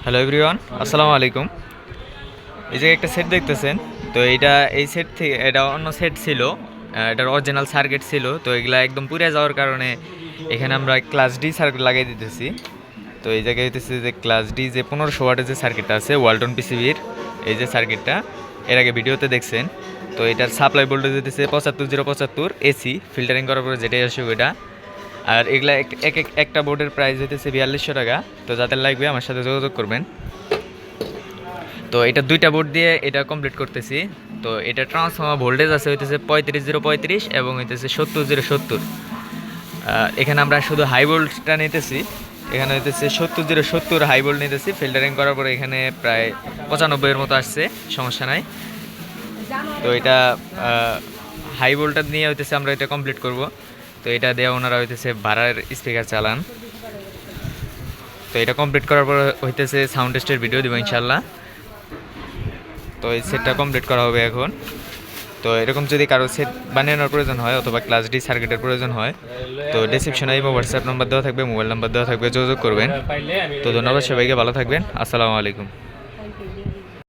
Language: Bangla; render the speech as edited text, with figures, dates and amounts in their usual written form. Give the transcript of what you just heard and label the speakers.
Speaker 1: হ্যালো এভরিওয়ান, আসসালামু আলাইকুম। এই যে একটা সেট দেখতেছেন, তো এই সেট থেকে এটা অন্য সেট ছিল, এটার অরিজিনাল সার্কিট ছিল। তো এগুলা একদম পুড়ে যাওয়ার কারণে এখানে আমরা ক্লাস ডি সার্কিট লাগিয়ে দিতেছি। তো এই জায়গায় হইতেছে যে ক্লাস ডি যে 1500 ওয়াটের যে সার্কিটটা আছে ওয়ালটন পিসিবির, এই যে সার্কিটটা এর আগে ভিডিওতে দেখছেন। তো এটার সাপ্লাই ভোল্টেজ হইতেছে 75 075 এসি, ফিল্টারিং করার পরে যেটাই আসে ওইটা। আর এগুলা একটা বোর্ডের প্রাইস হইতেছে 4200 টাকা। তো যাদের লাগবে আমার সাথে যোগাযোগ করবেন। তো এটা দুইটা বোর্ড দিয়ে এটা কমপ্লিট করতেছি। তো এটা ট্রান্সফর্মার ভোল্টেজ আছে হইতেছে 35 035 এবং হইতেছে 70 070। এখানে আমরা শুধু হাই ভোল্টটা নিতেছি। এখানে হইতেছে 70 070 হাই ভোল্ট নিতেছি। ফিল্টারিং করার পরে এখানে প্রায় 95-এর মতো আসছে, সমস্যা নাই। তো এটা হাই ভোল্টটা নিয়ে হইতেছে আমরা এটা কমপ্লিট করব। তো এটা দেওয়া ওনারা হইতেছে ভাড়ার স্পিকার চালান। তো এটা কমপ্লিট করার পর হইতেছে সাউন্ড টেস্টের ভিডিও দিব ইনশাল্লাহ। তো এই সেটটা কমপ্লিট করা হবে এখন। তো এরকম যদি কারো সেট বানানোর প্রয়োজন হয় অথবা ক্লাস ডি সার্কিটের প্রয়োজন হয়, তো ডেসক্রিপশনে এবং হোয়াটসঅ্যাপ নাম্বার দেওয়া থাকবে, মোবাইল নাম্বার দেওয়া থাকবে, যোগাযোগ করবেন। তো ধন্যবাদ সবাইকে, ভালো থাকবেন। আসসালামু আলাইকুম।